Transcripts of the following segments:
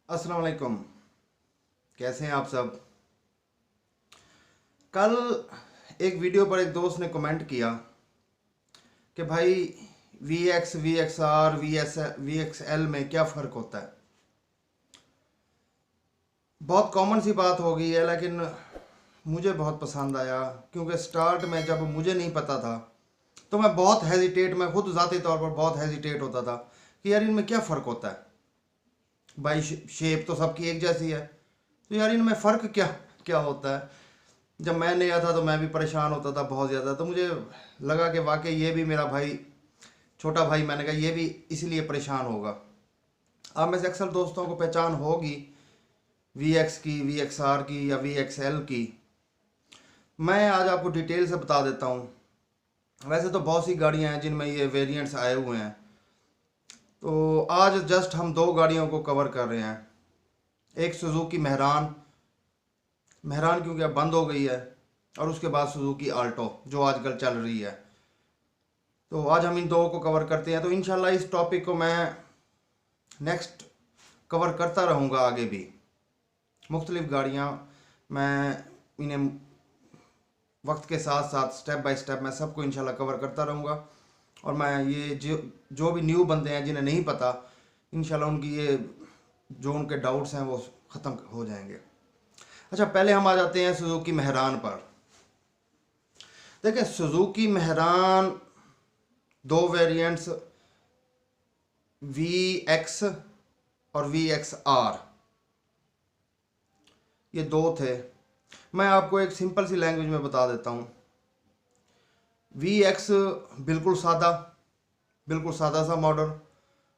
अस्सलाम वालेकुम। कैसे हैं आप सब। कल एक वीडियो पर एक दोस्त ने कमेंट किया कि भाई V X V X R V X L में क्या फ़र्क होता है। बहुत कॉमन सी बात हो गई है, लेकिन मुझे बहुत पसंद आया क्योंकि स्टार्ट में जब मुझे नहीं पता था तो मैं खुद ज़ाती तौर पर बहुत हेजिटेट होता था कि यार इनमें क्या फ़र्क होता है। भाई शेप तो सबकी एक जैसी है, तो यार इनमें फ़र्क क्या क्या होता है। जब मैं नया था तो मैं भी परेशान होता था बहुत ज़्यादा, तो मुझे लगा कि वाकई ये भी मेरा भाई, छोटा भाई, मैंने कहा ये भी इसलिए परेशान होगा। आप में से अक्सर दोस्तों को पहचान होगी वी एक्स की, वी एक्स आर की या वी एक्स एल की। मैं आज आपको डिटेल से बता देता हूँ। वैसे तो बहुत सी गाड़ियाँ हैं जिनमें ये वेरिएंट्स आए हुए हैं, तो आज जस्ट हम दो गाड़ियों को कवर कर रहे हैं। एक सुजुकी मेहरान, मेहरान क्योंकि अब बंद हो गई है, और उसके बाद सुजुकी आल्टो जो आजकल चल रही है। तो आज हम इन दो को कवर करते हैं, तो इंशाल्लाह इस टॉपिक को मैं नेक्स्ट कवर करता रहूँगा आगे भी। मुख्तलिफ़ गाड़ियाँ मैं इन्हें वक्त के साथ साथ स्टेप बाय स्टेप मैं सबको इंशाल्लाह कवर करता रहूँगा। और मैं ये जो जो भी न्यू बंदे हैं जिन्हें नहीं पता, इंशाल्लाह उनकी ये जो उनके डाउट्स हैं वो ख़त्म हो जाएंगे। अच्छा, पहले हम आ जाते हैं सुजुकी मेहरान पर। देखिए, सुजुकी मेहरान दो वेरिएंट्स वी एक्स और वी एक्स आर, ये दो थे। मैं आपको एक सिंपल सी लैंग्वेज में बता देता हूँ। वी एक्स बिल्कुल सादा सा मॉडल,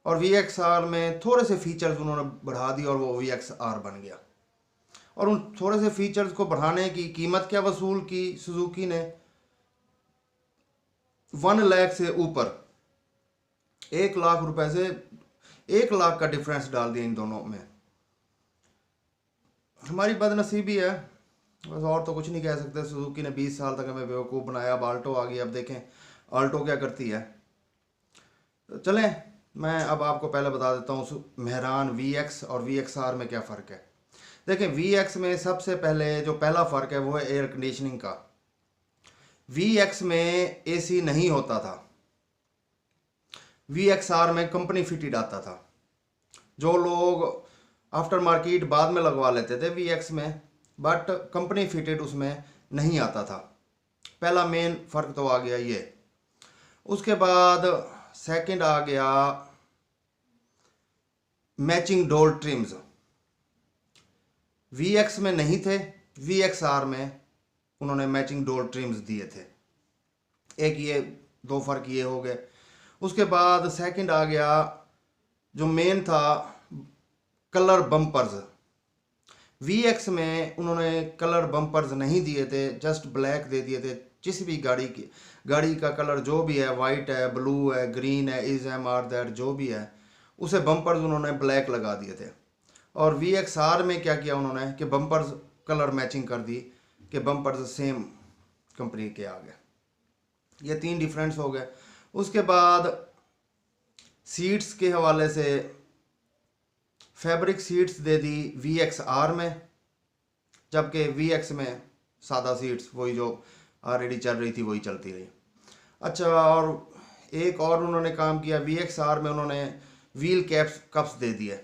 और वी एक्स आर में थोड़े से फीचर्स उन्होंने बढ़ा दिए और वो वी एक्स आर बन गया। और उन थोड़े से फीचर्स को बढ़ाने की कीमत क्या वसूल की सुजुकी ने, 1 लाख से ऊपर, 1 लाख रुपए से 1 लाख का डिफरेंस डाल दिया इन दोनों में। हमारी बदनसीबी है, बस और तो कुछ नहीं कह सकते। सुजुकी ने 20 साल तक हमें बेवकूफ़ बनाया, अब आल्टो आ गई। अब देखें आल्टो क्या करती है। तो चलें, मैं अब आपको पहले बता देता हूँ मेहरान वी एक्स और वी एक्स आर में क्या फ़र्क है। देखें, वी एक्स में सबसे पहले जो पहला फ़र्क है वो है एयर कंडीशनिंग का। वी एक्स में एसी नहीं होता था, वी एक्स आर में कंपनी फिटेड आता था। जो लोग आफ्टर मार्केट बाद में लगवा लेते थे वी एक्स में, बट कंपनी फिटेड उसमें नहीं आता था। पहला मेन फ़र्क तो आ गया ये। उसके बाद सेकंड आ गया matching door trims. V X में नहीं थे, वी एक्स आर में उन्होंने मैचिंग डोर ट्रिम्स दिए थे। एक ये दो फ़र्क ये हो गए। उसके बाद सेकंड आ गया जो मेन था, कलर बम्पर्स। वी एक्स में उन्होंने कलर बम्पर्स नहीं दिए थे, जस्ट ब्लैक दे दिए थे। जिस भी गाड़ी का कलर जो भी है, वाइट है, ब्लू है, ग्रीन है, इज एम आर दैट जो भी है, उसे बम्पर्स उन्होंने ब्लैक लगा दिए थे। और वी एक्स आर में क्या किया उन्होंने कि बम्पर्स कलर मैचिंग कर दी, कि बम्पर्स सेम कंपनी के आ गए। ये तीन डिफरेंस हो गए। उसके बाद सीट्स के हवाले से फैब्रिक सीट्स दे दी वी एक्स आर में, जबकि वी एक्स में सादा सीट्स वही जो ऑलरेडी चल रही थी वही चलती रही। अच्छा, और एक और उन्होंने काम किया, वी एक्स आर में उन्होंने व्हील कैप्स कप्स दे दिए,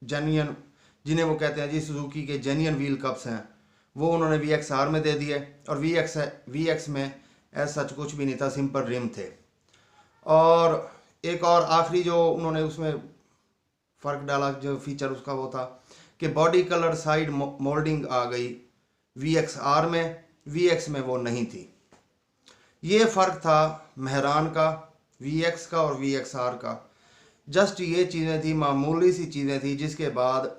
जेन्युइन, जिन्हें वो कहते हैं जी सुजुकी के जेन्युइन व्हील कप्स हैं, वो उन्होंने वी एक्स आर में दे दिए। और वी एक्स में ऐसा सच कुछ भी नहीं था, सिंपल रिम थे। और एक और आखिरी जो उन्होंने उसमें फ़र्क डाला जो फीचर उसका, वो था कि बॉडी कलर साइड मोल्डिंग आ गई वी एक्स आर में, वी एक्स में वो नहीं थी। ये फ़र्क था मेहरान का, वी एक्स का और वी एक्स आर का। जस्ट ये चीज़ें थी, मामूली सी चीज़ें थी, जिसके बाद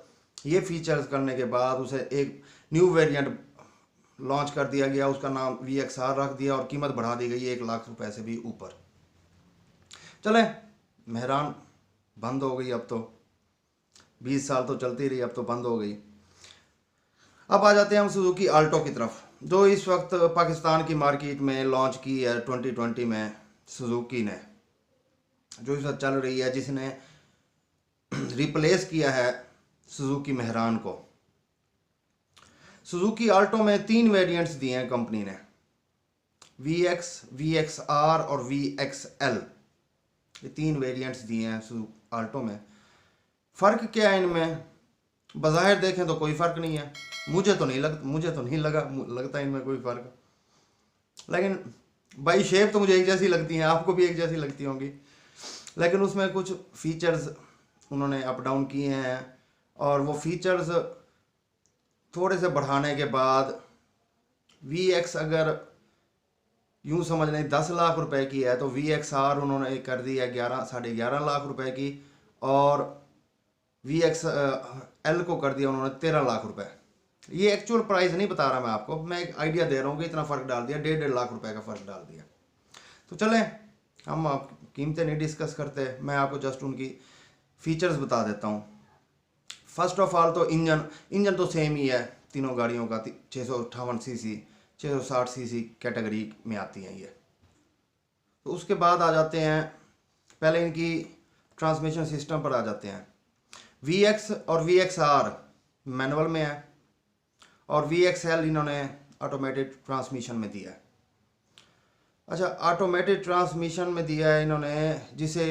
ये फीचर्स करने के बाद उसे एक न्यू वेरिएंट लॉन्च कर दिया गया, उसका नाम वी एक्स आर रख दिया और कीमत बढ़ा दी गई 1 लाख रुपए से भी ऊपर। चले, मेहरान बंद हो गई, अब तो 20 साल तो चलती रही, अब तो बंद हो गई। अब आ जाते हैं हम सुजुकी आल्टो की तरफ, जो इस वक्त पाकिस्तान की मार्केट में लॉन्च की है 2020 में सुजुकी ने, जो इस वक्त चल रही है, जिसने रिप्लेस किया है सुजुकी मेहरान को। सुजुकी आल्टो में 3 वेरिएंट्स दिए हैं कंपनी ने, VX, VXR और VXL। ये 3 वेरिएंट्स दिए हैं आल्टो में। फ़र्क क्या है इनमें? बज़ाहिर देखें तो कोई फ़र्क नहीं है, मुझे तो नहीं लगता इनमें कोई फ़र्क। लेकिन बाई शेप तो मुझे एक जैसी लगती हैं, आपको भी एक जैसी लगती होंगी, लेकिन उसमें कुछ फीचर्स उन्होंने अप डाउन किए हैं, और वो फीचर्स थोड़े से बढ़ाने के बाद VX अगर यूँ समझ लें 10 लाख रुपए की है, तो VXR उन्होंने कर दी है 11-11.5 लाख रुपए की, और VXL को कर दिया उन्होंने 13 लाख रुपए। ये एक्चुअल प्राइस नहीं बता रहा मैं आपको, मैं एक आइडिया दे रहा हूँ कि इतना फ़र्क डाल दिया, 1.5 लाख रुपए का फ़र्क डाल दिया। तो चलें, हम आप कीमतें नहीं डिस्कस करते, मैं आपको जस्ट उनकी फ़ीचर्स बता देता हूँ। फर्स्ट ऑफ ऑल तो इंजन तो सेम ही है तीनों गाड़ियों का, 658 सीसी 660 सीसी कैटेगरी में आती हैं ये। तो उसके बाद आ जाते हैं, पहले इनकी ट्रांसमिशन सिस्टम पर आ जाते हैं। VX और VXR मैनुअल में है, और VXL इन्होंने ऑटोमेटेड ट्रांसमिशन में दिया है। अच्छा, ऑटोमेटेड ट्रांसमिशन में दिया है इन्होंने, जिसे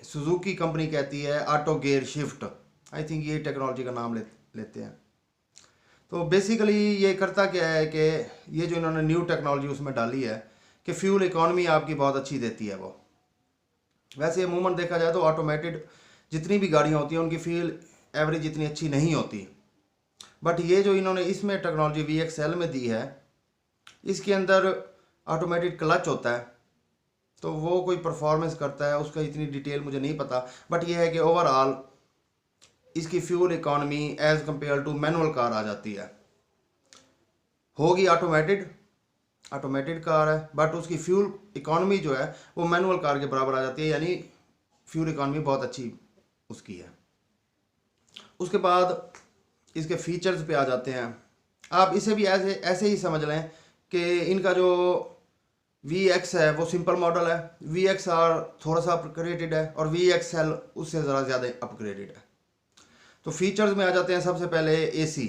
सुजुकी कंपनी कहती है auto gear shift. I think ये टेक्नोलॉजी का नाम लेते हैं। तो बेसिकली ये करता क्या है कि ये जो इन्होंने न्यू टेक्नोलॉजी उसमें डाली है कि फ्यूल इकॉनमी आपकी बहुत अच्छी देती है वो। वैसे अमूमन देखा जाए तो ऑटोमेटेड जितनी भी गाड़ियाँ होती हैं उनकी फ्यूल एवरेज इतनी अच्छी नहीं होती, बट ये जो इन्होंने इसमें टेक्नोलॉजी VXL में दी है, इसके अंदर ऑटोमेटेड क्लच होता है, तो वो कोई परफॉर्मेंस करता है, उसका इतनी डिटेल मुझे नहीं पता, बट ये है कि ओवरऑल इसकी fuel economy as compare to manual car आ जाती है। होगी ऑटोमेटेड कार है, बट उसकी फ्यूल इकॉनमी जो है वो मैनुअल कार के बराबर आ जाती है, यानी फ्यूल इकॉनमी बहुत अच्छी उसकी है। उसके बाद इसके फीचर्स पे आ जाते हैं। आप इसे भी ऐसे ही समझ लें कि इनका जो VX है वो सिंपल मॉडल है, VXR थोड़ा सा अपग्रेडेड है, और VXL उससे ज़रा ज़्यादा अपग्रेडेड है। तो फीचर्स में आ जाते हैं सबसे पहले AC।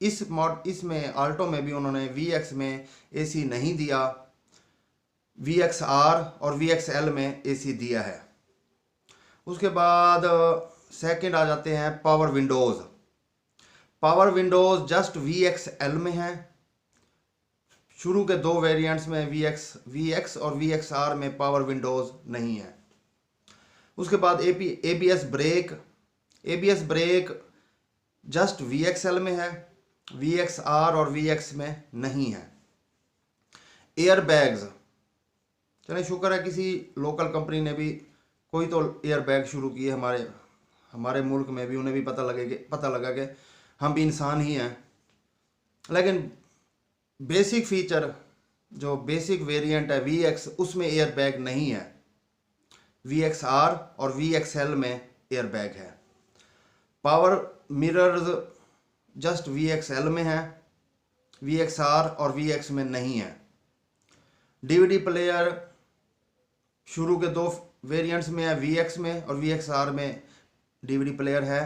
इसमें आल्टो में भी उन्होंने VX में AC नहीं दिया, VXR और VXL में AC दिया है। उसके बाद सेकंड आ जाते हैं पावर विंडोज़ जस्ट VXL में है। शुरू के 2 वेरिएंट्स में VX और VXR में पावर विंडोज़ नहीं है। उसके बाद ABS ब्रेक जस्ट VXL में है, VXR और VX में नहीं है। एयर बैग्स, चलिए शुक्र है किसी लोकल कंपनी ने भी कोई तो एयर बैग शुरू किए हमारे मुल्क में भी, उन्हें भी पता लगा कि हम भी इंसान ही हैं। लेकिन बेसिक फीचर जो बेसिक वेरिएंट है VX, उसमें एयर बैग नहीं है। VXR और VXL में एयर बैग है। पावर मिरर्स जस्ट VXL में है, VXR और VX में नहीं है। DVD प्लेयर शुरू के 2 वेरिएंट्स में है, VX में और VXR में DVD प्लेयर है,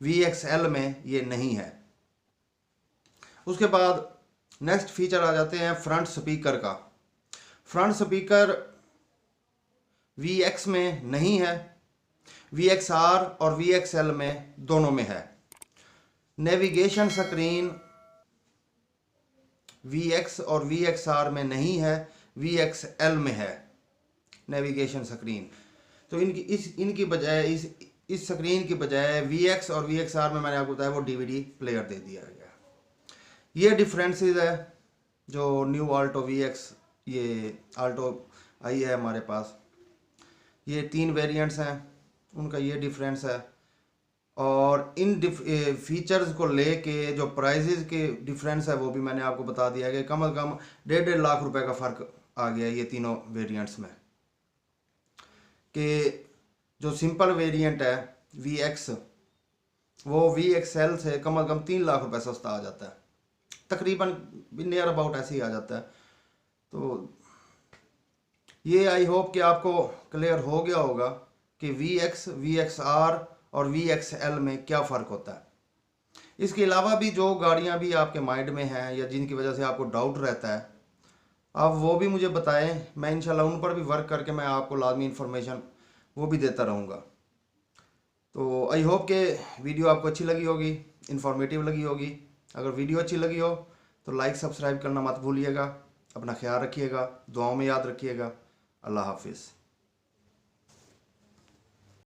VXL में ये नहीं है। उसके बाद नेक्स्ट फीचर आ जाते हैं फ्रंट स्पीकर का। फ्रंट स्पीकर VX में नहीं है, VXR और VXL में दोनों में है। नेविगेशन स्क्रीन VX और VXR में नहीं है, VXL में है नेविगेशन स्क्रीन। तो इनकी बजाय इस स्क्रीन की बजाय VX और VXR में मैंने आपको बताया वो DVD प्लेयर दे दिया गया। ये डिफरेंसेस है जो न्यू आल्टो VX, ये आल्टो आई है हमारे पास, ये 3 वेरिएंट्स हैं, उनका ये डिफरेंस है। और इन फीचर्स को लेके जो प्राइजेज़ के डिफरेंस है वो भी मैंने आपको बता दिया कि कम से कम 1.5 लाख रुपए का फ़र्क आ गया ये तीनों वेरिएंट्स में। कि जो सिंपल वेरिएंट है VX, वो VXL से कम 3 लाख रुपए सस्ता आ जाता है, तकरीबन नियर अबाउट ऐसे ही आ जाता है। तो ये आई होप कि आपको क्लियर हो गया होगा कि VX, VXR और VXL में क्या फ़र्क होता है। इसके अलावा भी जो गाड़ियाँ भी आपके माइंड में हैं या जिनकी वजह से आपको डाउट रहता है, आप वो भी मुझे बताएं। मैं इंशाल्लाह उन पर भी वर्क करके मैं आपको लाजमी इन्फॉर्मेशन वो भी देता रहूँगा। तो आई होप के वीडियो आपको अच्छी लगी होगी, इन्फॉर्मेटिव लगी होगी। अगर वीडियो अच्छी लगी हो तो लाइक सब्सक्राइब करना मत भूलिएगा। अपना ख्याल रखिएगा, दुआओं में याद रखिएगा। अल्लाह हाफिज़।